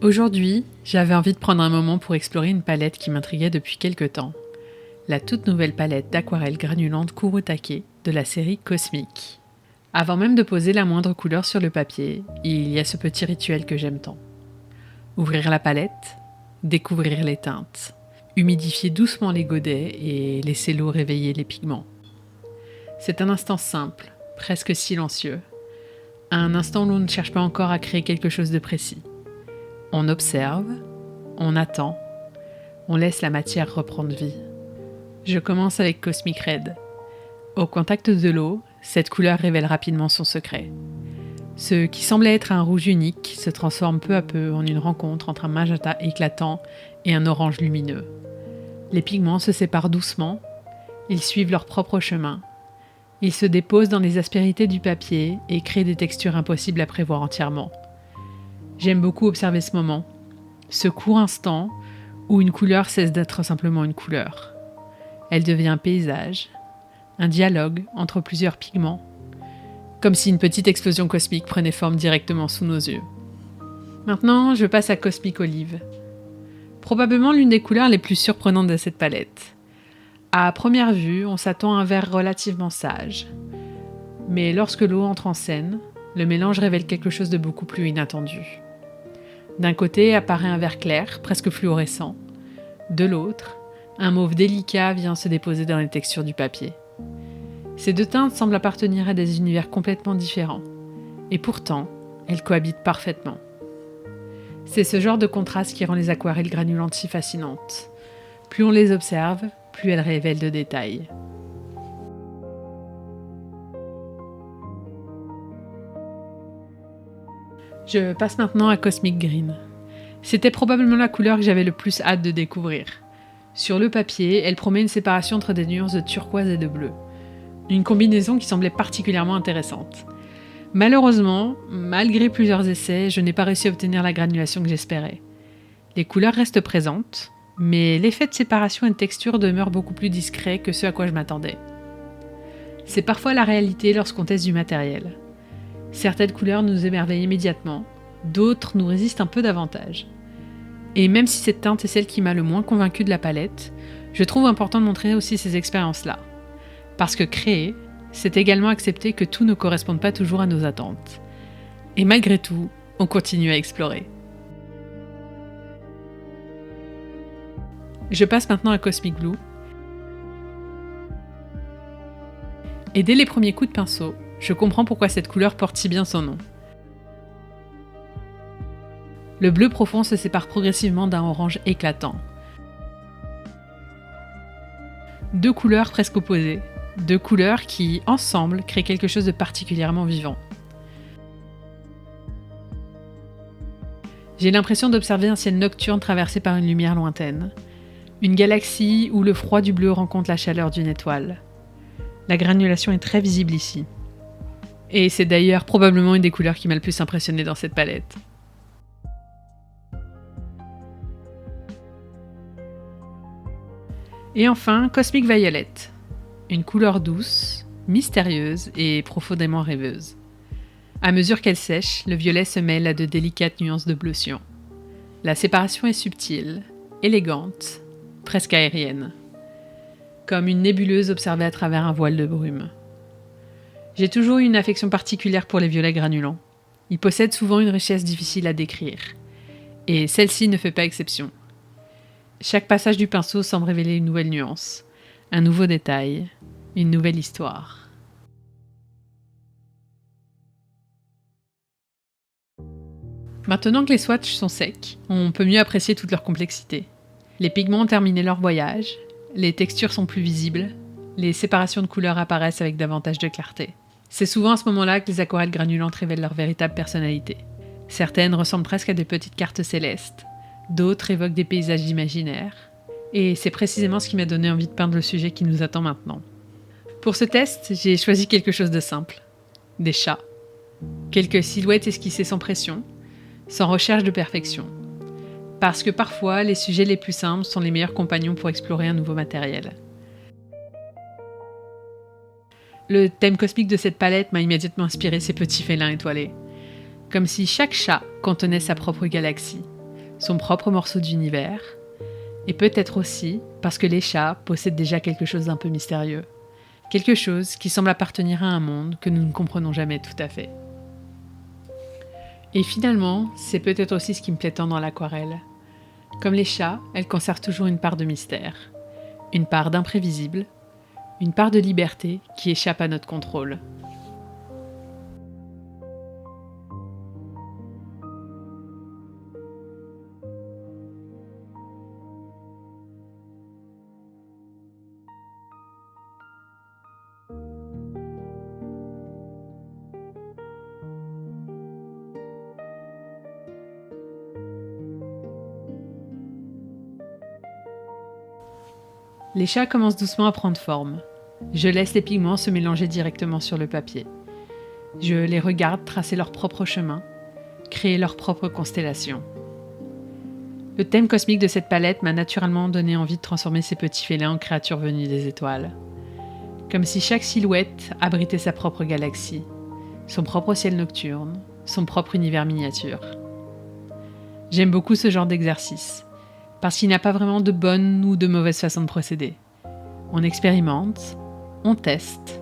Aujourd'hui, j'avais envie de prendre un moment pour explorer une palette qui m'intriguait depuis quelque temps. La toute nouvelle palette d'aquarelle granulante Kurotake de la série Cosmic. Avant même de poser la moindre couleur sur le papier, il y a ce petit rituel que j'aime tant. Ouvrir la palette, découvrir les teintes, humidifier doucement les godets et laisser l'eau réveiller les pigments. C'est un instant simple, presque silencieux. Un instant où l'on ne cherche pas encore à créer quelque chose de précis. On observe, on attend, on laisse la matière reprendre vie. Je commence avec Cosmic Red. Au contact de l'eau, cette couleur révèle rapidement son secret. Ce qui semblait être un rouge unique se transforme peu à peu en une rencontre entre un magenta éclatant et un orange lumineux. Les pigments se séparent doucement, ils suivent leur propre chemin. Ils se déposent dans les aspérités du papier et créent des textures impossibles à prévoir entièrement. J'aime beaucoup observer ce moment, ce court instant où une couleur cesse d'être simplement une couleur. Elle devient un paysage, un dialogue entre plusieurs pigments, comme si une petite explosion cosmique prenait forme directement sous nos yeux. Maintenant, je passe à Cosmic Olive. Probablement l'une des couleurs les plus surprenantes de cette palette. À première vue, on s'attend à un vert relativement sage. Mais lorsque l'eau entre en scène, le mélange révèle quelque chose de beaucoup plus inattendu. D'un côté apparaît un vert clair, presque fluorescent. De l'autre, un mauve délicat vient se déposer dans les textures du papier. Ces deux teintes semblent appartenir à des univers complètement différents. Et pourtant, elles cohabitent parfaitement. C'est ce genre de contraste qui rend les aquarelles granulantes si fascinantes. Plus on les observe, plus elles révèlent de détails. Je passe maintenant à Cosmic Green. C'était probablement la couleur que j'avais le plus hâte de découvrir. Sur le papier, elle promet une séparation entre des nuances de turquoise et de bleu. Une combinaison qui semblait particulièrement intéressante. Malheureusement, malgré plusieurs essais, je n'ai pas réussi à obtenir la granulation que j'espérais. Les couleurs restent présentes, mais l'effet de séparation et de texture demeure beaucoup plus discret que ce à quoi je m'attendais. C'est parfois la réalité lorsqu'on teste du matériel. Certaines couleurs nous émerveillent immédiatement, d'autres nous résistent un peu davantage. Et même si cette teinte est celle qui m'a le moins convaincue de la palette, je trouve important de montrer aussi ces expériences-là. Parce que créer, c'est également accepter que tout ne corresponde pas toujours à nos attentes. Et malgré tout, on continue à explorer. Je passe maintenant à Cosmic Blue. Et dès les premiers coups de pinceau, je comprends pourquoi cette couleur porte si bien son nom. Le bleu profond se sépare progressivement d'un orange éclatant. Deux couleurs presque opposées, deux couleurs qui, ensemble, créent quelque chose de particulièrement vivant. J'ai l'impression d'observer un ciel nocturne traversé par une lumière lointaine. Une galaxie où le froid du bleu rencontre la chaleur d'une étoile. La granulation est très visible ici. Et c'est d'ailleurs probablement une des couleurs qui m'a le plus impressionné dans cette palette. Et enfin, Cosmic Violet. Une couleur douce, mystérieuse et profondément rêveuse. À mesure qu'elle sèche, le violet se mêle à de délicates nuances de bleu cyan. La séparation est subtile, élégante, presque aérienne. Comme une nébuleuse observée à travers un voile de brume. J'ai toujours eu une affection particulière pour les violets granulants. Ils possèdent souvent une richesse difficile à décrire. Et celle-ci ne fait pas exception. Chaque passage du pinceau semble révéler une nouvelle nuance, un nouveau détail, une nouvelle histoire. Maintenant que les swatchs sont secs, on peut mieux apprécier toute leur complexité. Les pigments ont terminé leur voyage, les textures sont plus visibles, les séparations de couleurs apparaissent avec davantage de clarté. C'est souvent à ce moment-là que les aquarelles granulantes révèlent leur véritable personnalité. Certaines ressemblent presque à des petites cartes célestes, d'autres évoquent des paysages imaginaires, et c'est précisément ce qui m'a donné envie de peindre le sujet qui nous attend maintenant. Pour ce test, j'ai choisi quelque chose de simple. Des chats. Quelques silhouettes esquissées sans pression, sans recherche de perfection. Parce que parfois, les sujets les plus simples sont les meilleurs compagnons pour explorer un nouveau matériel. Le thème cosmique de cette palette m'a immédiatement inspiré ces petits félins étoilés. Comme si chaque chat contenait sa propre galaxie. son propre morceau d'univers, et peut-être aussi parce que les chats possèdent déjà quelque chose d'un peu mystérieux, quelque chose qui semble appartenir à un monde que nous ne comprenons jamais tout à fait. Et finalement, c'est peut-être aussi ce qui me plaît tant dans l'aquarelle. Comme les chats, elle conserve toujours une part de mystère, une part d'imprévisible, une part de liberté qui échappe à notre contrôle. Les chats commencent doucement à prendre forme. Je laisse les pigments se mélanger directement sur le papier. Je les regarde tracer leur propre chemin, créer leur propre constellation. Le thème cosmique de cette palette m'a naturellement donné envie de transformer ces petits félins en créatures venues des étoiles. Comme si chaque silhouette abritait sa propre galaxie, son propre ciel nocturne, son propre univers miniature. J'aime beaucoup ce genre d'exercice, parce qu'il n'y a pas vraiment de bonne ou de mauvaise façon de procéder. On expérimente, on teste,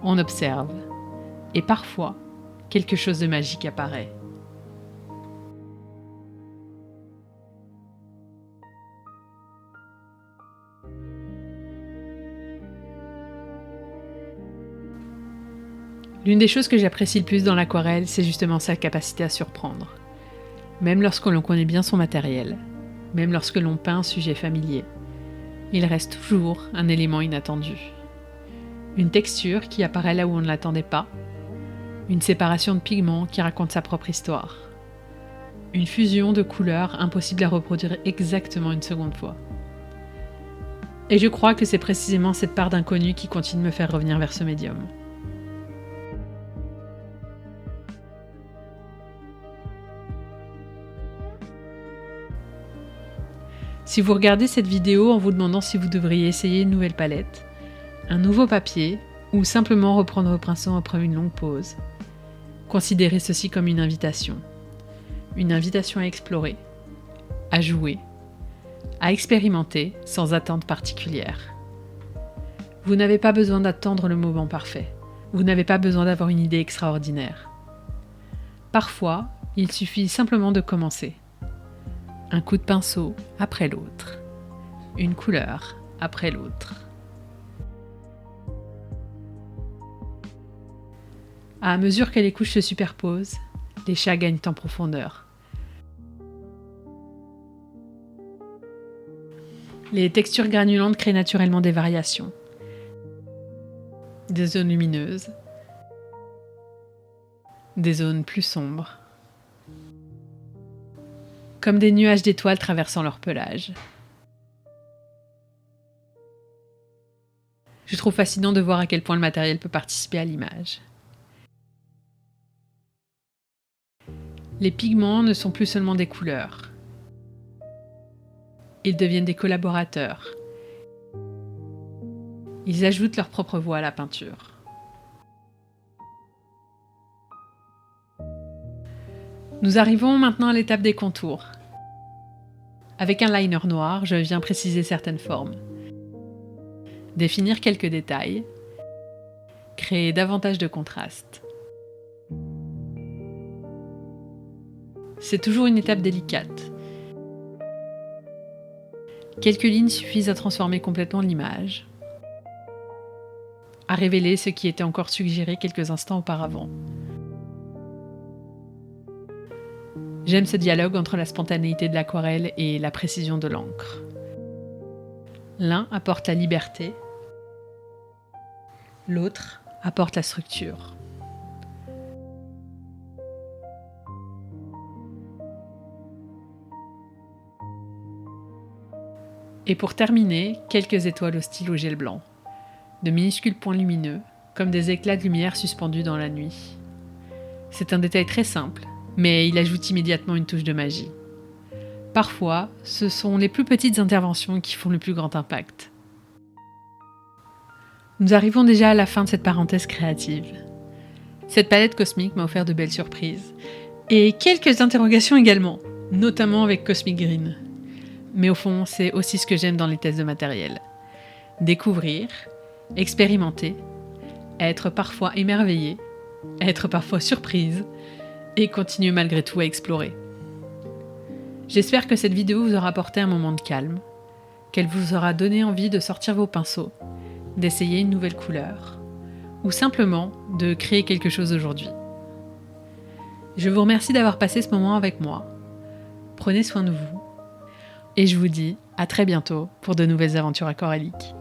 on observe, et parfois, quelque chose de magique apparaît. L'une des choses que j'apprécie le plus dans l'aquarelle, c'est justement sa capacité à surprendre. Même lorsque l'on connaît bien son matériel, même lorsque l'on peint un sujet familier, il reste toujours un élément inattendu. Une texture qui apparaît là où on ne l'attendait pas, une séparation de pigments qui raconte sa propre histoire, une fusion de couleurs impossible à reproduire exactement une seconde fois. Et je crois que c'est précisément cette part d'inconnu qui continue de me faire revenir vers ce médium. Si vous regardez cette vidéo en vous demandant si vous devriez essayer une nouvelle palette, un nouveau papier, ou simplement reprendre vos pinceaux après une longue pause, considérez ceci comme une invitation. Une invitation à explorer, à jouer, à expérimenter sans attente particulière. Vous n'avez pas besoin d'attendre le moment parfait. Vous n'avez pas besoin d'avoir une idée extraordinaire. Parfois, il suffit simplement de commencer. Un coup de pinceau après l'autre. Une couleur après l'autre. À mesure que les couches se superposent, les chats gagnent en profondeur. Les textures granulantes créent naturellement des variations. Des zones lumineuses. Des zones plus sombres. Comme des nuages d'étoiles traversant leur pelage. Je trouve fascinant de voir à quel point le matériel peut participer à l'image. Les pigments ne sont plus seulement des couleurs. Ils deviennent des collaborateurs. Ils ajoutent leur propre voix à la peinture. Nous arrivons maintenant à l'étape des contours. Avec un liner noir, je viens préciser certaines formes, définir quelques détails, créer davantage de contraste. C'est toujours une étape délicate. Quelques lignes suffisent à transformer complètement l'image, à révéler ce qui était encore suggéré quelques instants auparavant. J'aime ce dialogue entre la spontanéité de l'aquarelle et la précision de l'encre. L'un apporte la liberté, l'autre apporte la structure. Et pour terminer, quelques étoiles au stylo gel blanc, de minuscules points lumineux, comme des éclats de lumière suspendus dans la nuit. C'est un détail très simple, mais il ajoute immédiatement une touche de magie. Parfois, ce sont les plus petites interventions qui font le plus grand impact. Nous arrivons déjà à la fin de cette parenthèse créative. Cette palette cosmique m'a offert de belles surprises, et quelques interrogations également. notamment avec Cosmic Green. Mais au fond, c'est aussi ce que j'aime dans les tests de matériel. Découvrir, expérimenter, être parfois émerveillé, être parfois surprise, et continuer malgré tout à explorer. J'espère que cette vidéo vous aura apporté un moment de calme, qu'elle vous aura donné envie de sortir vos pinceaux, d'essayer une nouvelle couleur, ou simplement de créer quelque chose aujourd'hui. Je vous remercie d'avoir passé ce moment avec moi. Prenez soin de vous, et je vous dis à très bientôt pour de nouvelles aventures aquarelliques.